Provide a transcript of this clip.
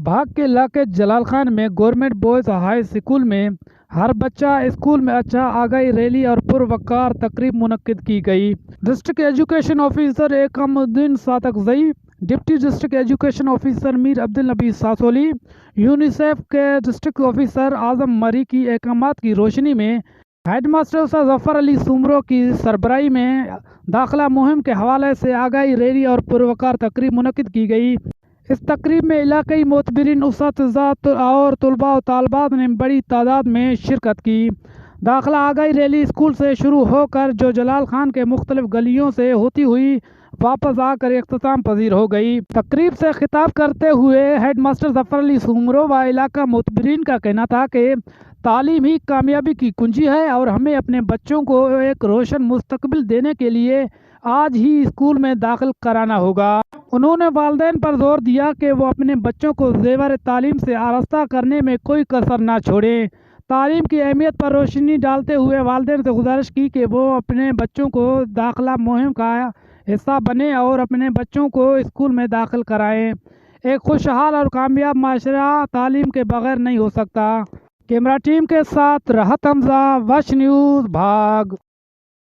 भाग के इलाके जलाल खान में गवर्नमेंट बॉयज़ हाई स्कूल में हर बच्चा स्कूल में अच्छा आगाही रैली और पुरवकार तकरीब मुनक्किद की गई। District education officer Ekamuddin Satakzai, deputy district education officer Mir Abdul Nabi Sasoli, UNICEF के डिस्ट्रिक्ट ऑफिसर आजम मरी की अहकामात की रोशनी में हेडमास्टर उस्ताद जफ़र अली सुमरो की सरबराही में दाखिला मुहिम के हवाले से आगाही रैली और पुरवकार तकरीब मुनक्किद की गई। इस तकरीब में इलाकई मोतबरीन उस्ताद और तलबा व तालबात ने बड़ी तादाद में शिरकत की। दाखिला आगाही रैली स्कूल से शुरू होकर जो जलाल खान के मुख्तलिफ गलियों से होती हुई वापस आकर इख्तिताम पजीर हो गई। तकरीब से खिताब करते हुए हेडमास्टर जफ़र अली सुमरो व इलाका मोतबरीन का कहना था कि तालीम ही कामयाबी की कुंजी है और हमें अपने बच्चों को एक रोशन मुस्तकबिल देने के लिए आज ही स्कूल में दाखिल कराना होगा। उन्होंने वालिदैन पर जोर दिया कि वो अपने बच्चों को ज़ेवर तालीम से आरास्ता करने में कोई कसर ना छोड़ें। तालीम की अहमियत पर रोशनी डालते हुए वालिदैन से गुजारिश की कि वो अपने बच्चों को दाखिला मुहिम का हिस्सा बने और अपने बच्चों को स्कूल में दाखिल कराएं। एक खुशहाल और कामयाब माशरा तालीम के बगैर नहीं हो सकता। कैमरा टीम के साथ राहत हमजा, वश न्यूज़, भाग।